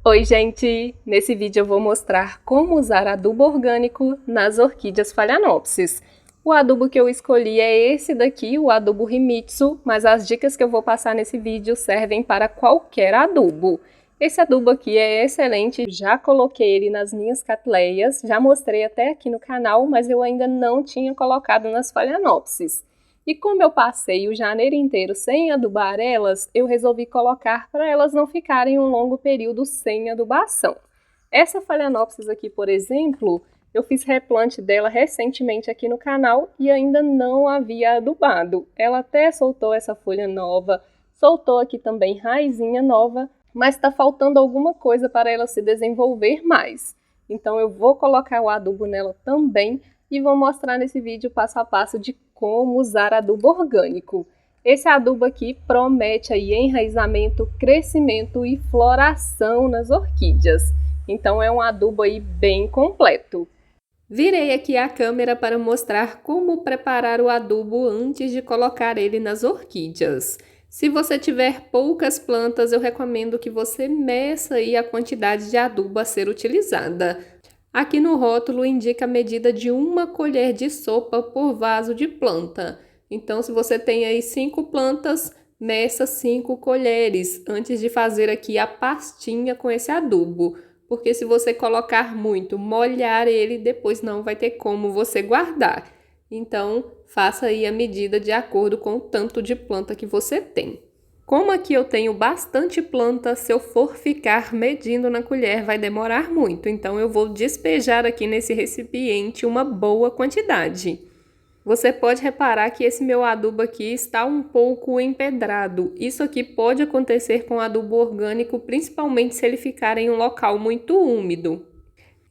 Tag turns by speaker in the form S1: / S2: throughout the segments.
S1: Oi, gente! Nesse vídeo eu vou mostrar como usar adubo orgânico nas orquídeas Phalaenopsis. O adubo que eu escolhi é esse daqui, o adubo Himitsu, mas as dicas que eu vou passar nesse vídeo servem para qualquer adubo. Esse adubo aqui é excelente, já coloquei ele nas minhas catleias, já mostrei até aqui no canal, mas eu ainda não tinha colocado nas Phalaenopsis. E como eu passei o janeiro inteiro sem adubar elas, eu resolvi colocar para elas não ficarem um longo período sem adubação. Essa Phalaenopsis aqui, por exemplo, eu fiz replante dela recentemente aqui no canal e ainda não havia adubado. Ela até soltou essa folha nova, soltou aqui também raizinha nova, mas está faltando alguma coisa para ela se desenvolver mais. Então eu vou colocar o adubo nela também e vou mostrar nesse vídeo passo a passo de como usar adubo orgânico. Esse adubo aqui promete aí enraizamento, crescimento e floração nas orquídeas. Então é um adubo aí bem completo. Virei aqui a câmera para mostrar como preparar o adubo antes de colocar ele nas orquídeas. Se você tiver poucas plantas, eu recomendo que você meça aí a quantidade de adubo a ser utilizada. Aqui no rótulo indica a medida de 1 colher de sopa por vaso de planta. Então, se você tem aí 5 plantas, meça 5 colheres antes de fazer aqui a pastinha com esse adubo. Porque se você colocar muito, molhar ele, depois não vai ter como você guardar. Então, faça aí a medida de acordo com o tanto de planta que você tem. Como aqui eu tenho bastante planta, se eu for ficar medindo na colher vai demorar muito, então eu vou despejar aqui nesse recipiente uma boa quantidade. Você pode reparar que esse meu adubo aqui está um pouco empedrado. Isso aqui pode acontecer com adubo orgânico, principalmente se ele ficar em um local muito úmido.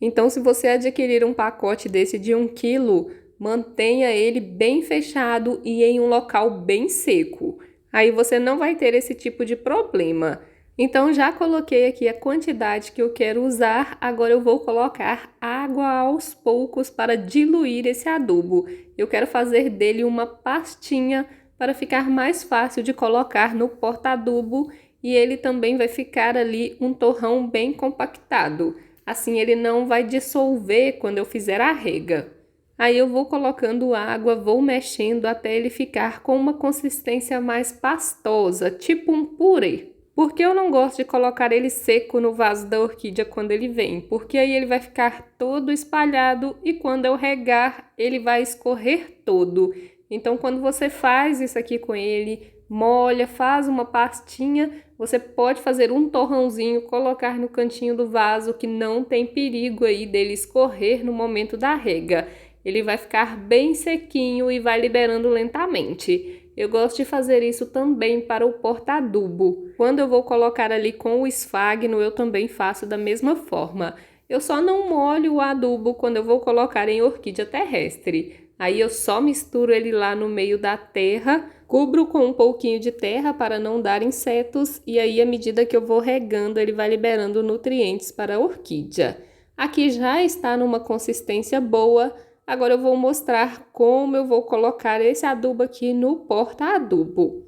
S1: Então, se você adquirir um pacote desse de 1 kg, mantenha ele bem fechado e em um local bem seco. Aí você não vai ter esse tipo de problema. Então, já coloquei aqui a quantidade que eu quero usar. Agora eu vou colocar água aos poucos para diluir esse adubo. Eu quero fazer dele uma pastinha para ficar mais fácil de colocar no porta-adubo. E ele também vai ficar ali um torrão bem compactado. Assim ele não vai dissolver quando eu fizer a rega. Aí eu vou colocando água, vou mexendo até ele ficar com uma consistência mais pastosa, tipo um purê. Porque eu não gosto de colocar ele seco no vaso da orquídea quando ele vem, porque aí ele vai ficar todo espalhado e quando eu regar, ele vai escorrer todo. Então, quando você faz isso aqui com ele, molha, faz uma pastinha, você pode fazer um torrãozinho, colocar no cantinho do vaso que não tem perigo aí dele escorrer no momento da rega. Ele vai ficar bem sequinho e vai liberando lentamente. Eu gosto de fazer isso também para o porta-adubo. Quando eu vou colocar ali com o esfagno, eu também faço da mesma forma. Eu só não molho o adubo quando eu vou colocar em orquídea terrestre. Aí eu só misturo ele lá no meio da terra, cubro com um pouquinho de terra para não dar insetos e aí à medida que eu vou regando, ele vai liberando nutrientes para a orquídea. Aqui já está numa consistência boa. Agora eu vou mostrar como eu vou colocar esse adubo aqui no porta-adubo.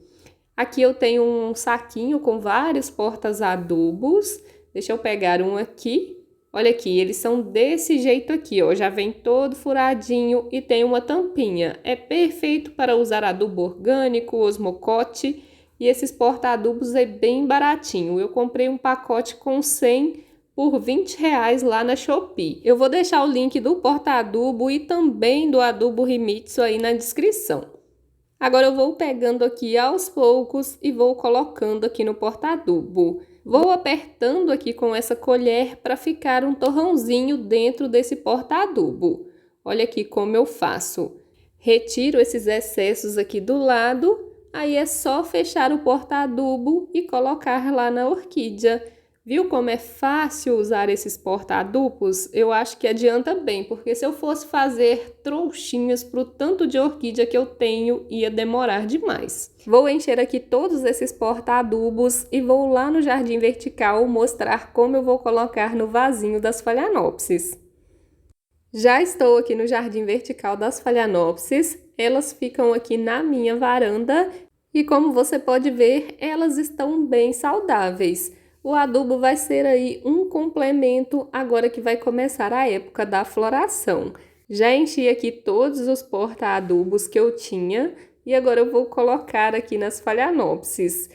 S1: Aqui eu tenho um saquinho com vários portas-adubos. Deixa eu pegar um aqui. Olha aqui, eles são desse jeito aqui, ó. Já vem todo furadinho e tem uma tampinha. É perfeito para usar adubo orgânico, osmocote. E esses porta-adubos é bem baratinho. Eu comprei um pacote com 100 por R$20 lá na Shopee. Eu vou deixar o link do porta-adubo e também do adubo Himitsu aí na descrição. Agora eu vou pegando aqui aos poucos e vou colocando aqui no porta-adubo. Vou apertando aqui com essa colher para ficar um torrãozinho dentro desse porta-adubo. Olha aqui como eu faço. Retiro esses excessos aqui do lado, aí é só fechar o porta-adubo e colocar lá na orquídea. Viu como é fácil usar esses porta-adubos? Eu acho que adianta bem, porque se eu fosse fazer trouxinhas para o tanto de orquídea que eu tenho, ia demorar demais. Vou encher aqui todos esses porta-adubos e vou lá no jardim vertical mostrar como eu vou colocar no vasinho das Phalaenopsis. Já estou aqui no jardim vertical das Phalaenopsis, elas ficam aqui na minha varanda e como você pode ver, elas estão bem saudáveis. O adubo vai ser aí um complemento agora que vai começar a época da floração. Já enchi aqui todos os porta-adubos que eu tinha e agora eu vou colocar aqui nas phalaenopsis.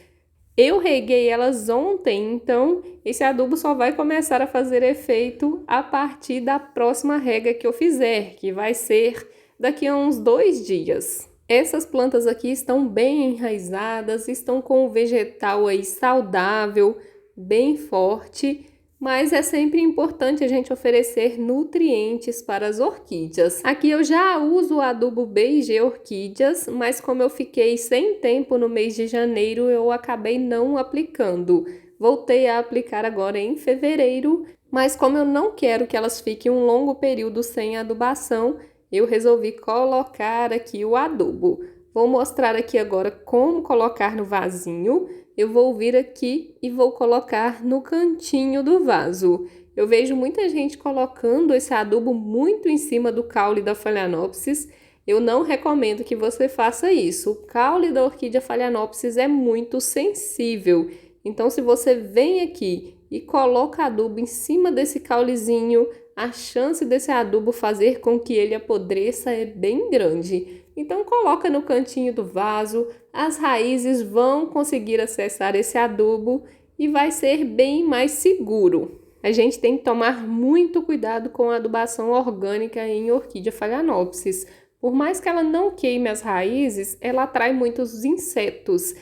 S1: Eu reguei elas ontem, então esse adubo só vai começar a fazer efeito a partir da próxima rega que eu fizer, que vai ser daqui a uns 2 dias. Essas plantas aqui estão bem enraizadas, estão com o vegetal aí saudável, bem forte, mas é sempre importante a gente oferecer nutrientes para as orquídeas. Aqui eu já uso o adubo BG Orquídeas, mas como eu fiquei sem tempo no mês de janeiro, eu acabei não aplicando. Voltei a aplicar agora em fevereiro, mas como eu não quero que elas fiquem um longo período sem adubação, eu resolvi colocar aqui o adubo. Vou mostrar aqui agora como colocar no vasinho. Eu vou vir aqui e vou colocar no cantinho do vaso. Eu vejo muita gente colocando esse adubo muito em cima do caule da phalaenopsis. Eu não recomendo que você faça isso. O caule da orquídea phalaenopsis é muito sensível. Então, se você vem aqui e coloca adubo em cima desse caulezinho, a chance desse adubo fazer com que ele apodreça é bem grande. Então coloca no cantinho do vaso, as raízes vão conseguir acessar esse adubo e vai ser bem mais seguro. A gente tem que tomar muito cuidado com a adubação orgânica em orquídea phalaenopsis. Por mais que ela não queime as raízes, ela atrai muitos insetos.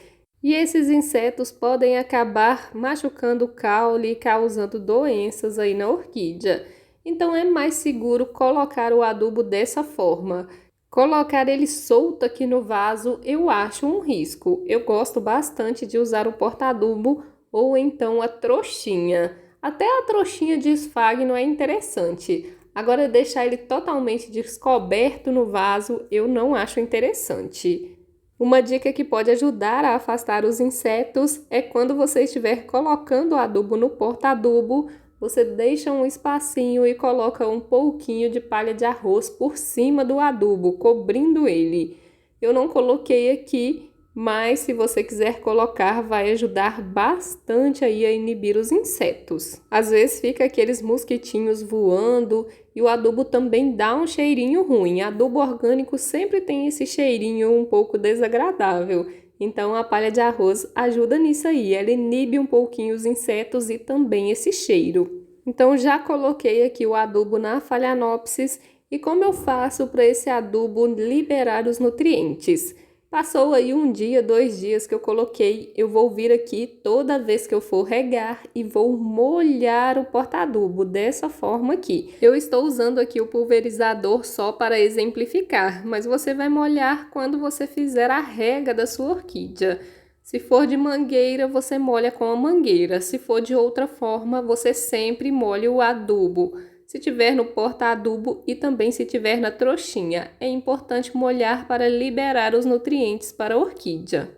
S1: E esses insetos podem acabar machucando o caule e causando doenças aí na orquídea. Então é mais seguro colocar o adubo dessa forma. Colocar ele solto aqui no vaso eu acho um risco. Eu gosto bastante de usar o porta-adubo ou então a trouxinha. Até a trouxinha de esfagno é interessante. Agora deixar ele totalmente descoberto no vaso eu não acho interessante. Uma dica que pode ajudar a afastar os insetos é quando você estiver colocando o adubo no porta-adubo, você deixa um espacinho e coloca um pouquinho de palha de arroz por cima do adubo, cobrindo ele. Eu não coloquei aqui, mas se você quiser colocar, vai ajudar bastante aí a inibir os insetos. Às vezes fica aqueles mosquitinhos voando e o adubo também dá um cheirinho ruim. Adubo orgânico sempre tem esse cheirinho um pouco desagradável. Então a palha de arroz ajuda nisso aí, ela inibe um pouquinho os insetos e também esse cheiro. Então já coloquei aqui o adubo na phalaenopsis e como eu faço para esse adubo liberar os nutrientes? Passou aí 1 dia, 2 dias que eu coloquei, eu vou vir aqui toda vez que eu for regar e vou molhar o porta-adubo dessa forma aqui. Eu estou usando aqui o pulverizador só para exemplificar, mas você vai molhar quando você fizer a rega da sua orquídea. Se for de mangueira, você molha com a mangueira. Se for de outra forma, você sempre molha o adubo. Se tiver no porta-adubo e também se tiver na trouxinha, é importante molhar para liberar os nutrientes para a orquídea.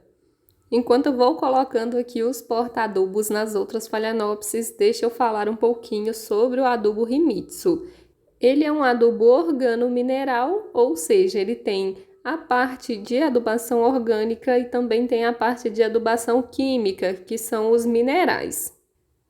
S1: Enquanto eu vou colocando aqui os porta-adubos nas outras phalaenopsis, deixa eu falar um pouquinho sobre o adubo Himitsu. Ele é um adubo organo-mineral, ou seja, ele tem a parte de adubação orgânica e também tem a parte de adubação química, que são os minerais.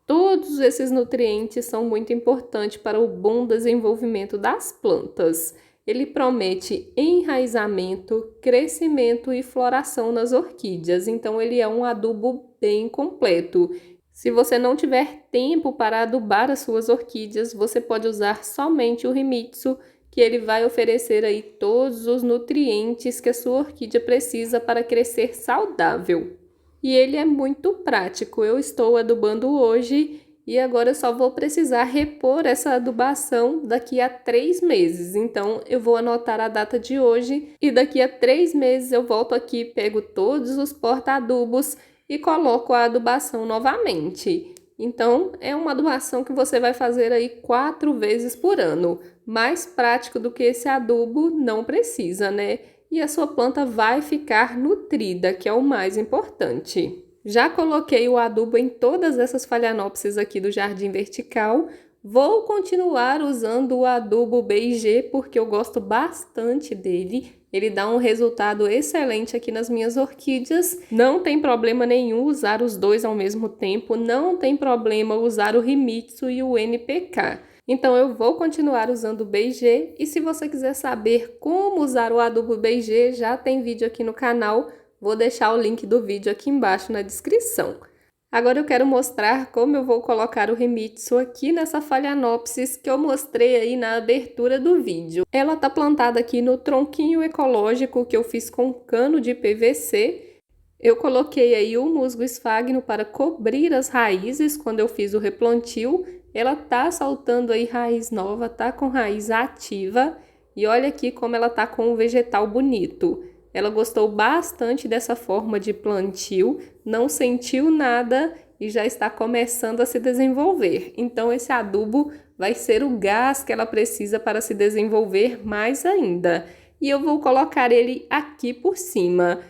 S1: Todos esses nutrientes são muito importantes para o bom desenvolvimento das plantas. Ele promete enraizamento, crescimento e floração nas orquídeas, então ele é um adubo bem completo. Se você não tiver tempo para adubar as suas orquídeas, você pode usar somente o Himitsu, que ele vai oferecer aí todos os nutrientes que a sua orquídea precisa para crescer saudável. E ele é muito prático. Eu estou adubando hoje e agora eu só vou precisar repor essa adubação daqui a 3 meses. Então eu vou anotar a data de hoje e daqui a 3 meses eu volto aqui, pego todos os porta-adubos e coloco a adubação novamente. Então é uma adubação que você vai fazer aí 4 vezes por ano. Mais prático do que esse adubo não precisa, né? E a sua planta vai ficar nutrida, que é o mais importante. Já coloquei o adubo em todas essas phalaenopsis aqui do jardim vertical. Vou continuar usando o adubo BG porque eu gosto bastante dele. Ele dá um resultado excelente aqui nas minhas orquídeas. Não tem problema nenhum usar os dois ao mesmo tempo, não tem problema usar o Himitsu e o NPK. Então eu vou continuar usando o BG, e se você quiser saber como usar o adubo BG, já tem vídeo aqui no canal, vou deixar o link do vídeo aqui embaixo na descrição. Agora eu quero mostrar como eu vou colocar o Himitsu aqui nessa Phalaenopsis que eu mostrei aí na abertura do vídeo. Ela tá plantada aqui no tronquinho ecológico que eu fiz com cano de PVC. Eu coloquei aí o musgo esfagno para cobrir as raízes quando eu fiz o replantio. Ela tá soltando aí raiz nova, tá com raiz ativa. E olha aqui como ela tá com um vegetal bonito. Ela gostou bastante dessa forma de plantio, não sentiu nada e já está começando a se desenvolver. Então esse adubo vai ser o gás que ela precisa para se desenvolver mais ainda. E eu vou colocar ele aqui por cima.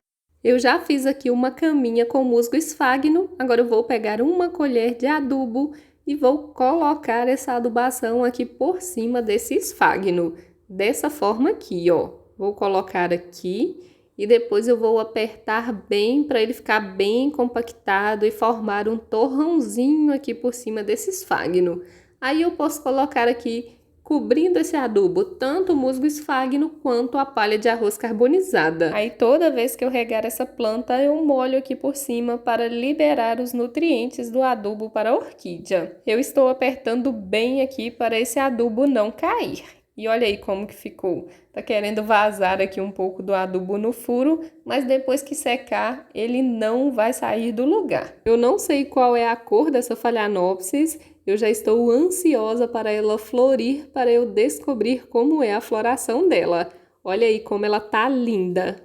S1: Eu já fiz aqui uma caminha com musgo esfagno, agora eu vou pegar uma colher de adubo e vou colocar essa adubação aqui por cima desse esfagno. Dessa forma aqui, ó. Vou colocar aqui. E depois eu vou apertar bem para ele ficar bem compactado e formar um torrãozinho aqui por cima desse esfagno. Aí eu posso colocar aqui, cobrindo esse adubo, tanto o musgo esfagno quanto a palha de arroz carbonizada. Aí toda vez que eu regar essa planta, eu molho aqui por cima para liberar os nutrientes do adubo para a orquídea. Eu estou apertando bem aqui para esse adubo não cair. E olha aí como que ficou. Tá querendo vazar aqui um pouco do adubo no furo, mas depois que secar, ele não vai sair do lugar. Eu não sei qual é a cor dessa Phalaenopsis, eu já estou ansiosa para ela florir, para eu descobrir como é a floração dela. Olha aí como ela tá linda.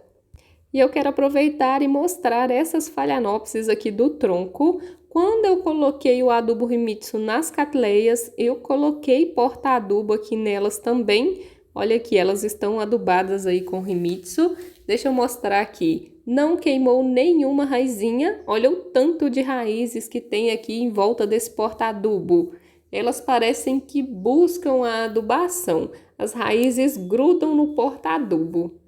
S1: E eu quero aproveitar e mostrar essas Phalaenopsis aqui do tronco. Quando eu coloquei o adubo Himitsu nas catleias, eu coloquei porta-adubo aqui nelas também. Olha aqui, elas estão adubadas aí com Himitsu. Deixa eu mostrar aqui. Não queimou nenhuma raizinha. Olha o tanto de raízes que tem aqui em volta desse porta-adubo. Elas parecem que buscam a adubação. As raízes grudam no porta-adubo.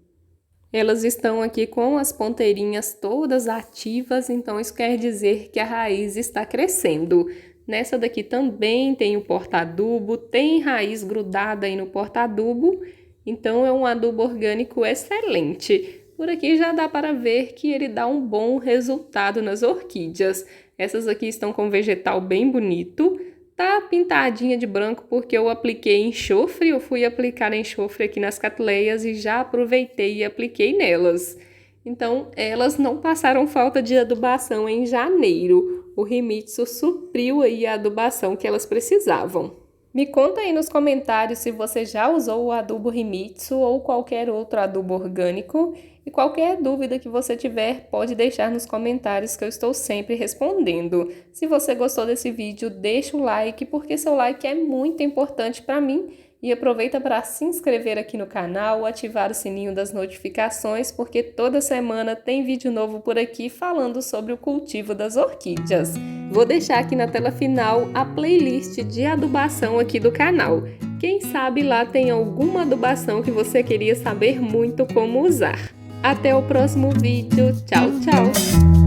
S1: Elas estão aqui com as ponteirinhas todas ativas, então isso quer dizer que a raiz está crescendo. Nessa daqui também tem o porta-adubo, tem raiz grudada aí no porta-adubo, então é um adubo orgânico excelente. Por aqui já dá para ver que ele dá um bom resultado nas orquídeas. Essas aqui estão com vegetal bem bonito. Tá pintadinha de branco porque eu apliquei enxofre, eu fui aplicar enxofre aqui nas catleias e já aproveitei e apliquei nelas. Então, elas não passaram falta de adubação em janeiro. O Himitsu supriu aí a adubação que elas precisavam. Me conta aí nos comentários se você já usou o adubo Himitsu ou qualquer outro adubo orgânico. E qualquer dúvida que você tiver, pode deixar nos comentários que eu estou sempre respondendo. Se você gostou desse vídeo, deixa o like, porque seu like é muito importante para mim. E aproveita para se inscrever aqui no canal, ativar o sininho das notificações, porque toda semana tem vídeo novo por aqui falando sobre o cultivo das orquídeas. Vou deixar aqui na tela final a playlist de adubação aqui do canal. Quem sabe lá tem alguma adubação que você queria saber muito como usar. Até o próximo vídeo. Tchau, tchau!